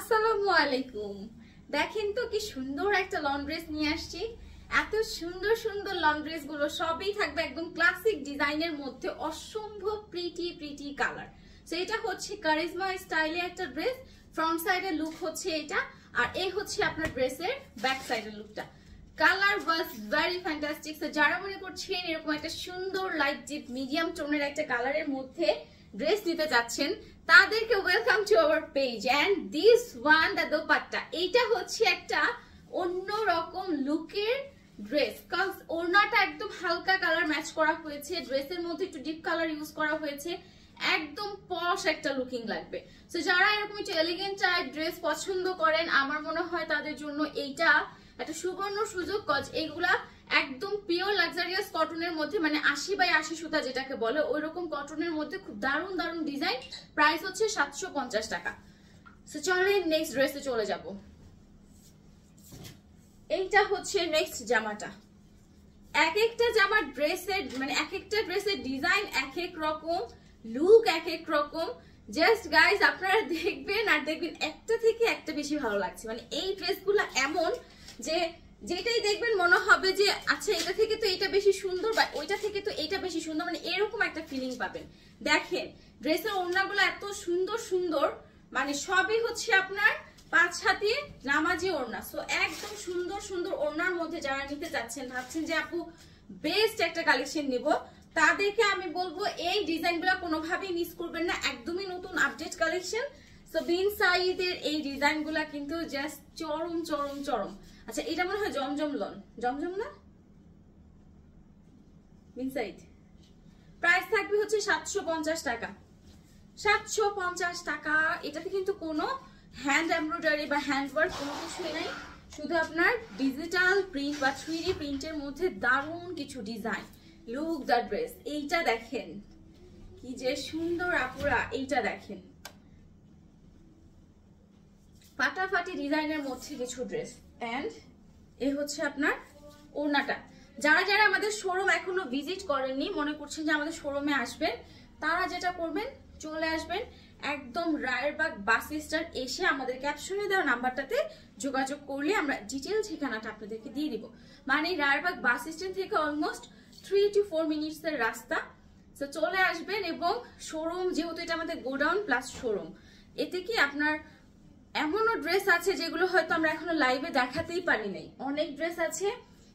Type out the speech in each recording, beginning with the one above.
আসসালামু আলাইকুম। দেখেন তো কি সুন্দর একটা লং ড্রেস নিয়ে আসছি। এত সুন্দর সুন্দর লং ড্রেস গুলো সবই থাকবে একদম ক্লাসিক ডিজাইনের মধ্যে, অসম্ভব প্রিটি কালার। সো এটা হচ্ছে কারিজমা স্টাইলে একটা ড্রেস। ফ্রন্ট সাইডের লুক হচ্ছে এটা, আর এই হচ্ছে আপনার ড্রেসের ব্যাক সাইডের লুকটা। Colour was very fantastic. So যারা মনে করছেন এরকম একটা সুন্দর লাইট ডিপ মিডিয়াম টোনের একটা কালারের মধ্যে ড্রেস নিতে যাচ্ছেন, তাদেরকে welcome to our page. And this one the dupatta, এইটা হচ্ছে একটা অন্যরকম লুকের ড্রেস। কজ ওড়নাটা একদম হালকা কালার ম্যাচ করা হয়েছে, ড্রেসের মধ্যে একটু ডিপ কালার ইউজ করা হয়েছে, একদম পশ একটা লুকিং লাগবে। সো যারা এরকম একটু এলিগেন্ট টাইপ ড্রেস পছন্দ করেন, আমার মনে হয় তাদের জন্য এইটা একটা সুবর্ণ সুযোগ। কজ এইগুলা একদম পিওর লাক্সারিয়াস কটনের মধ্যে, মানে 80/80 সুতা যেটাকে বলে ওইরকম কটনের মধ্যে খুব দারুণ দারুণ ডিজাইন। প্রাইস হচ্ছে 750 টাকা। সো চলেন নেক্সট ড্রেসে চলে যাব। এইটা হচ্ছে নেক্সট জামাটা। এক একটা জামার ড্রেসের মানে এক একটা ড্রেসের ডিজাইন এক এক রকম, লুক এক এক রকম। জাস্ট গাইজ আপনারা দেখবেন আর দেখবেন একটা থেকে একটা বেশি ভালো লাগছে। মানে এই ড্রেসগুলো এমন যে যেটাই দেখবেন মনে হবে যে আচ্ছা এটা থেকে তো এটা বেশি সুন্দর, বা ওইটা থেকে তো এটা বেশি সুন্দর, মানে এরকম একটা ফিলিং পাবেন। দেখেন ড্রেসের ওড়নাগুলো এত সুন্দর সুন্দর, মানে সবই হচ্ছে আপনার 5 হাতে নামাজি ওড়না। সো একদম সুন্দর সুন্দর ওড়নার মধ্যে যারা নিতে যাচ্ছেন, ভাবছেন যে আপু বেস্ট একটা কালেকশন নিব, তাদেরকে আমি বলবো এই ডিজাইনগুলো কোনোভাবেই মিস করবেন না, একদমই নতুন আপডেট কালেকশন। সো বিন সাইদের এই ডিজাইনগুলো কিন্তু জাস্ট চরম চরম চরম। আচ্ছা এটা মনে হয় জমজম লন, জমজম না বিন সাইদ। প্রাইস থাকবে হচ্ছে 750 টাকা। 750 টাকা। এটাতে কিন্তু কোনো হ্যান্ড এমব্রয়ডারি বা হ্যান্ড ওয়ার্ক কোনো কিছুই নাই, শুধু আপনার ডিজিটাল প্রিন্ট বা 3D প্রিন্টের মধ্যে দারুণ কিছু ডিজাইন। Look the dress. এইটা দেখেন কি যে সুন্দর আপুরা, এইটা দেখেন ফাটাফাটি ডিজাইনের মধ্যে কিছু ড্রেস। এন্ড এই হচ্ছে আপনার ওড়নাটা। যারা যারা আমাদের শোরুম এখনো ভিজিট করেননি, মনে করছেন যে আমাদের শোরুমে আসবেন, তারা যেটা করবেন চলে আসবেন একদম রায়েরবাগ বাস স্ট্যান্ড এসে আমাদের ক্যাপশনে দেওয়া নাম্বারটাতে যোগাযোগ করলে আমরা ডিটেল ঠিকানাটা আপনাদেরকে দিয়ে দিব। মানে রায়েরবাগ বাস স্ট্যান্ড থেকে অলমোস্ট 3 to 4 মিনিটসের রাস্তা। তো চলে আসবেন, এবং শোরুম যেহেতু এটা আমাদের গোডাউন প্লাস শোরুম, এতে কি আপনার এমনও ড্রেস আছে যেগুলো হয়তো আমরা এখনো লাইভে দেখাতেই পারি নাই। অনেক ড্রেস আছে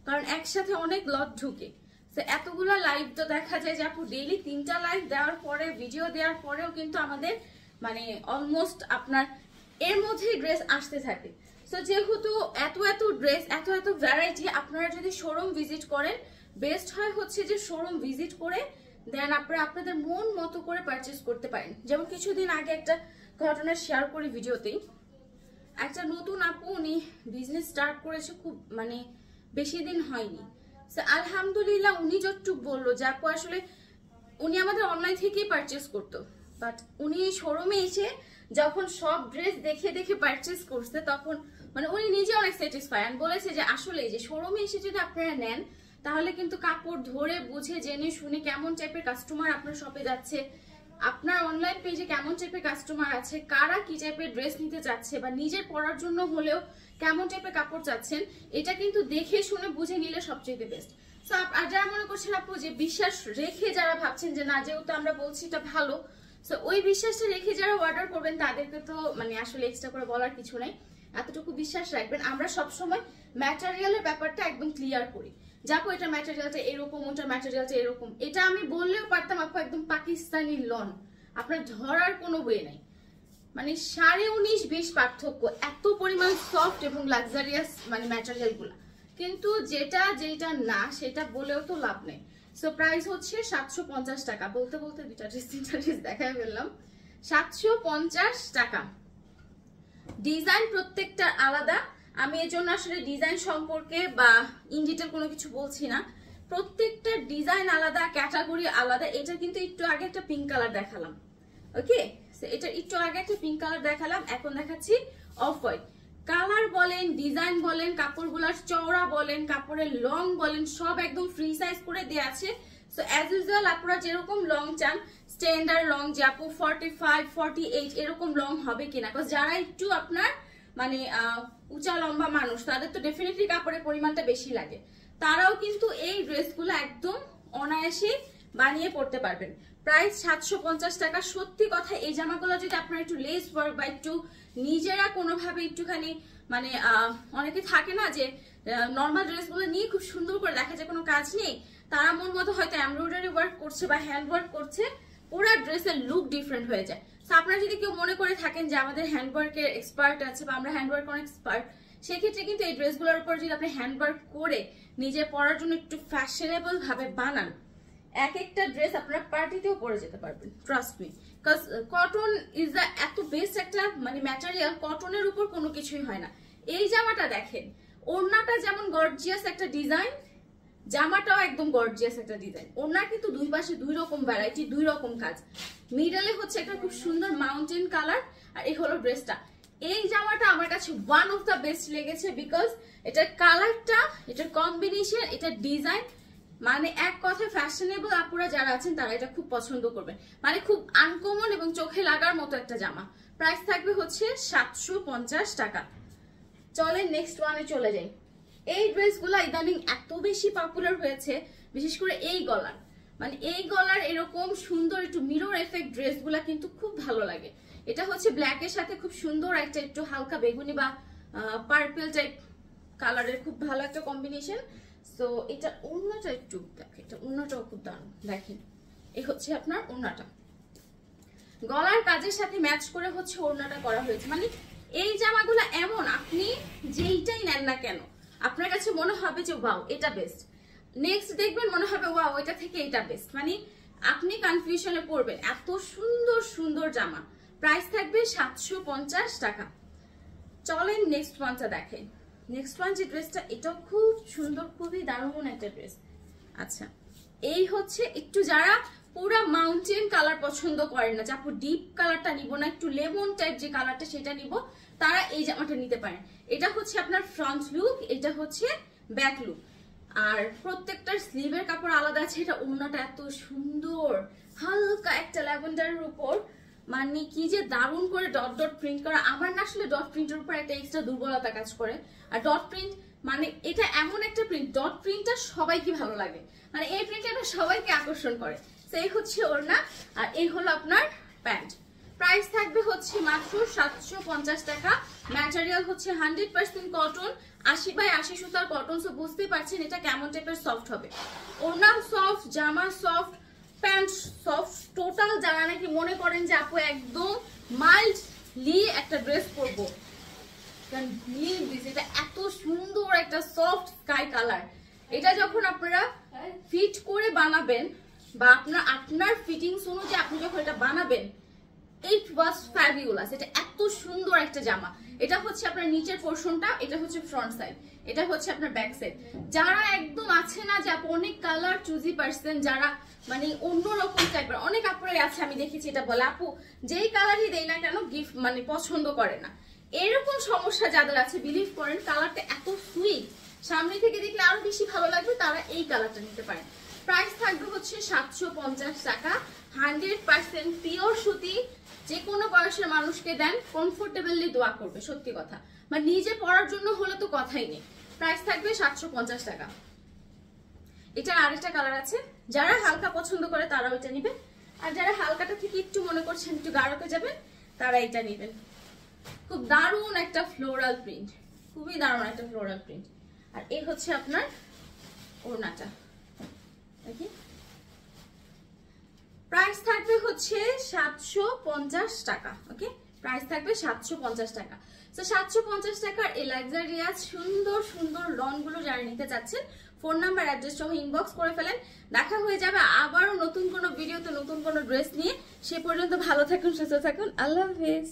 কারণ একসাথে অনেক লট ঢুকে, তো এতগুলো লাইভ তো দেখা যায় যে আপু ডেইলি 3টা লাইভ দেওয়ার পরে ভিডিও দেওয়ার পরেও কিন্তু আমাদের মানে অলমোস্ট আপনার এর মধ্যেই ড্রেস আসতে থাকে। সো যেহেতু এত এত ড্রেস এত এত ভ্যারাইটি, আপনারা যদি শোরুম ভিজিট করেন বেস্ট হয় হচ্ছে যে শোরুম ভিজিট করে দেন আপনারা আপনাদের মন মতো করে পারচেস করতে পারেন। যেমন কিছুদিন আগে একটা ঘটনা শেয়ার করি ভিডিওতেই। একটা নতুন আপু উনি বিজনেস স্টার্ট করেছে, খুব মানে বেশি দিন হয়নি। আলহামদুলিল্লাহ উনি যতটুকু বললো যে আপু আসলে উনি আমাদের অনলাইন থেকেই পারচেস করতো, বাট উনি শোরুমে এসে যখন সব ড্রেস দেখে দেখে পারচেস করছে তখন মানে উনি নিজে অনেক স্যাটিসফাই, আর বলেছে যে আসলে যে শোরুমে এসে যদি আপনারা নেন তাহলে কিন্তু কাপড় ধরে বুঝে জেনে শুনে কেমন টাইপের কাস্টমার আপনার শপে যাচ্ছে, আপনার অনলাইন পেজে কেমন টাইপের কাস্টমার আছে, কারা কি টাইপের ড্রেস নিতে চাচ্ছে, বা নিজের পরার জন্য হলেও কেমন টাইপের কাপড় চাচ্ছেন, এটা কিন্তু দেখে শুনে বুঝে নিলে সবচেয়ে বেস্ট। সো আর যারা মনে করছেন আপু যে বিশ্বাস রেখে যারা ভাবছেন যে না যেহেতু আমরা বলছি এটা ভালো, সো ওই বিশ্বাসটা রেখে যারা অর্ডার করবেন তাদেরকে তো মানে আসলে এক্সট্রা করে বলার কিছু নাই, এতটুকু বিশ্বাস রাখবেন। আমরা সবসময় ম্যাটেরিয়ালের ব্যাপারটা একদম ক্লিয়ার করি, যাবো এটা ম্যাটেরিয়ালটা এরকম, ওটা ম্যাটেরিয়ালটা এরকম, এটা আমি বললেও পারতাম আপু একদম পাকিস্তানি লন, আপনার ধরার কোনো ওয়ে নাই। মানে 19.5 পার্থক্য, এত পরিমাণ সফট এবং লাক্সারিয়াস মানে ম্যাটেরিয়াল গুলা, কিন্তু যেটা যেটা না সেটা বলেও তো লাভ নেই। সো প্রাইস হচ্ছে 750 টাকা। বলতে বলতে দুইটা ড্রেস তিনটা ড্রেস দেখাই ফেললাম। 750 টাকা। ডিজাইন প্রত্যেকটা আলাদা, আমি এর জন্য আসলে ডিজাইন সম্পর্কে বা ইন ডিটেল কোনো কিছু বলছি না, প্রত্যেকটা ডিজাইন আলাদা, ক্যাটাগরি আলাদা। এটা কিন্তু একটু আগে একটা পিঙ্ক কালার দেখালাম, ওকে এটা একটু আগে একটা পিঙ্ক কালার দেখালাম, এখন দেখাচ্ছি অফ হোয়াইট। কালার বলেন, ডিজাইন বলেন, কাপড়গুলার চওড়া বলেন, কাপড়ের লং বলেন, সব একদম ফ্রি সাইজ করে দেওয়া আছে। সো অ্যাজ ইউজুয়াল আপনারা যেরকম লং চান, স্ট্যান্ডার্ড লং যে আপু 45, 48 এরকম লং হবে কিনা, বিকজ যারা একটু আপনার মানে উঁচা লম্বা মানুষ তাদের তো ডেফিনেটলি কাপড়ের পরিমাণটা বেশি লাগে, তারাও কিন্তু এই ড্রেসগুলো একদম অনায়াসে বানিয়ে পড়তে পারবেন। প্রাইস 750 টাকা। সত্যি কথা, এই জামাগুলো যদি আপনারা একটু লেস ওয়ার্ক বা একটু নিজেরা কোনোভাবে একটুখানি মানে অনেকে থাকে না যে নর্মাল ড্রেসগুলো নিয়ে খুব সুন্দর করে দেখা যায় কোনো কাজ নেই, তারা মন মতো হয়তো এমব্রয়ডারি ওয়ার্ক করছে বা হ্যান্ড ওয়ার্ক করছে, পুরো ড্রেসের লুক ডিফারেন্ট হয়ে যায়। তো আপনারা যদি কেউ মনে করে থাকেন যে আমাদের হ্যান্ড ওয়ার্কের এক্সপার্ট আছে বা আমরা হ্যান্ড ওয়ার্ক অনেক এক্সপার্ট, সেক্ষেট্রে কিন্তু এই ড্রেসগুলোর উপর যদি আপনি হ্যান্ড ওয়ার্ক করে নিজে পরার জন্য একটু ফ্যাশনেবল ভাবে বানান, এক একটা ড্রেস আপনারা পার্টিতেও পরে যেতে পারবেন, trust me. Because cotton is the এত বেস্ট একটা মানে ম্যাটেরিয়াল, কটনের উপর কোনো কিছুই হয় না। এই জামাটা দেখেন, ওড়নাটা যেমন গর্জিয়াস একটা ডিজাইন, জামাটাও একদম গর্জিয়াস একটা ডিজাইন। ওড়না কিন্তু দুই পাশে দুই রকম ভ্যারাইটি, দুই রকম কাজ। মিডলে হচ্ছে একটা খুব সুন্দর মাউন্টেন কালার, আর এই হলো ড্রেসটা। এই জামাটা আমার কাছে ওয়ান অফ দ্য বেস্ট লেগেছে, বিকজ এটার কালারটা, এটার কম্বিনেশন, এটার ডিজাইন, মানে এক কথায় ফ্যাশনেবল আপুরা যারা আছেন তারা এটা খুব পছন্দ করবেন। মানে খুব আনকমন এবং চোখে লাগার মতো একটা জামা। প্রাইস থাকবে হচ্ছে 750 টাকা। চলেন নেক্সট ওয়ানে চলে যাই। এই ড্রেসগুলো ইদানিং এত বেশি পপুলার হয়েছে, বিশেষ করে এই গলার, মানে এই গলার এরকম সুন্দর একটু মিরর এফেক্ট ড্রেসগুলা কিন্তু খুব ভালো লাগে। এটা হচ্ছে ব্ল্যাকের সাথে খুব সুন্দর একটা একটু হালকা বেগুনি বা পার্পল টাইপ কালারের খুব ভালো একটা কম্বিনেশন। সো এটা ওড়নাটা একটু দেখেন, এটা ওড়নাটাও খুব দারুণ। দেখেন এই হচ্ছে আপনার ওড়নাটা, গলার কাজের সাথে ম্যাচ করে হচ্ছে ওড়নাটা করা হয়েছে। মানে এই জামাগুলো এমন, আপনি যেইটাই নেন না কেন আপনার কাছে মনে হবে যে ওয়াও এটা বেস্ট, নেক্সট দেখবেন মনে হবে ওয়াও এটা থেকে এটা বেস্ট, মানে আপনি কনফিউশনে পড়বেন। এত সুন্দর সুন্দর জামা। প্রাইস থাকবে 750 টাকা। চলেন নেক্সট ওয়ানটা দেখেন। নেক্সট ওয়ান যে ড্রেসটা, এটাও খুব সুন্দর, খুবই দারুণ একটা ড্রেস। আচ্ছা, এই হচ্ছে একটু যারা পুরা মাউন্টেন কালার পছন্দ করেন না, যারপর ডিপ কালারটা নিব না, একটু লেমন টাইপ যে কালারটা সেটা নিব, তারা এই জামাটা নিতে পারেন। এটা হচ্ছে আপনার ফ্রন্ট লুক, এটা হচ্ছে ব্যাক লুক, আর প্রত্যেকটার স্লিভের কাপড় আলাদা আছে। এটা ওড়নাটা এত সুন্দর, হালকা একটা ল্যাভেন্ডারের উপর, মানে কি যে দারুণ করে ডট ডট প্রিন্ট করা। আমার না আসলে ডট প্রিন্টের উপর একটা এক্সট্রা দুর্বলতা কাজ করে, আর ডট প্রিন্ট মানে এটা এমন একটা প্রিন্ট, ডট প্রিন্টটা সবাইকে ভালো লাগে, মানে এই প্রিন্টটা সবাইকে আকর্ষণ করে। সেই হচ্ছে ওড়না, আর এই হলো আপনার প্যান্ট। প্রাইস থাকবে হচ্ছে মাত্র 750 টাকা। ম্যাটেরিয়াল হচ্ছে 100% কটন, 80/80 সুতার কটন। সো বুঝতে পারছেন এটা কেমন টাইপের সফট হবে। ওড়না সফট, জামা সফট, প্যান্ট সফট, টোটাল যারা নাকি মনে করেন যে আপু একদম মাইল্ডলি একটা ড্রেস পরবো, এটা এত সুন্দর একটা সফট স্কাই কালার। এটা যখন আপনারা ফিট করে বানাবেন বা আপনার ফিটিংস অনুযায়ী আপনি যখন এটা বানাবেন, ইট ওয়াজ ফ্যাবিউলাস। এটা এত সুন্দর একটা জামা। এটা হচ্ছে আপনার নিচের পোর্শনটা, এটা হচ্ছে ফ্রন্ট সাইড, এটা হচ্ছে আপনার ব্যাক সাইড। যারা একদম আছে না যে আপু অনেক কালার চুজি পারছেন, যারা মানে অন্যরকম টাইপের, অনেক আপুরাই আছে আমি দেখেছি এটা বলে আপু যেই কালারই দেই না কেন গিফট মানে পছন্দ করে না, এরকম সমস্যা যাদের আছে, বিলিভ করেন কালারটা এত সুইট, সামনে থেকে দেখলে আরো বেশি ভালো লাগবে, তারা এই কালারটা নিতে পারেন। প্রাইস থাকবে হচ্ছে 750 টাকা। 100% পিওর সুতি, যে কোনো বয়সের মানুষকে দেন কমফোর্টেবলি দোয়া করবে, সত্যি কথা। মানে নিজে পরার জন্য হলে তো কথাই নেই। প্রাইস থাকবে 750 টাকা। এটা আরেকটা কালার আছে, যারা হালকা পছন্দ করে তারা ওইটা নিবেন, আর যারা হালকাটা থেকে একটু মনে করছেন একটু গাঢ়তে যাবেন তারা এটা নিবেন। খুব দারুণ একটা ফ্লোরাল প্রিন্ট, খুবই দারুণ একটা ফ্লোরাল প্রিন্ট। আর এই হচ্ছে আপনার ওড়নাটা। প্রাইস থাকবে হচ্ছে 750 টাকা। ওকে, প্রাইস থাকবে 750 টাকা। তো 750 টাকার এই লাক্সারিয়াস সুন্দর সুন্দর লনগুলো যারা নিতে চাচ্ছেন, ফোন নাম্বার অ্যাড্রেস সহ ইনবক্স করে ফেলেন। দেখা হয়ে যাবে আবারও নতুন কোনো ভিডিওতে নতুন কোনো ড্রেস নিয়ে। সে পর্যন্ত ভালো থাকুন, সুস্থ থাকুন। আল্লাহ হাফেজ।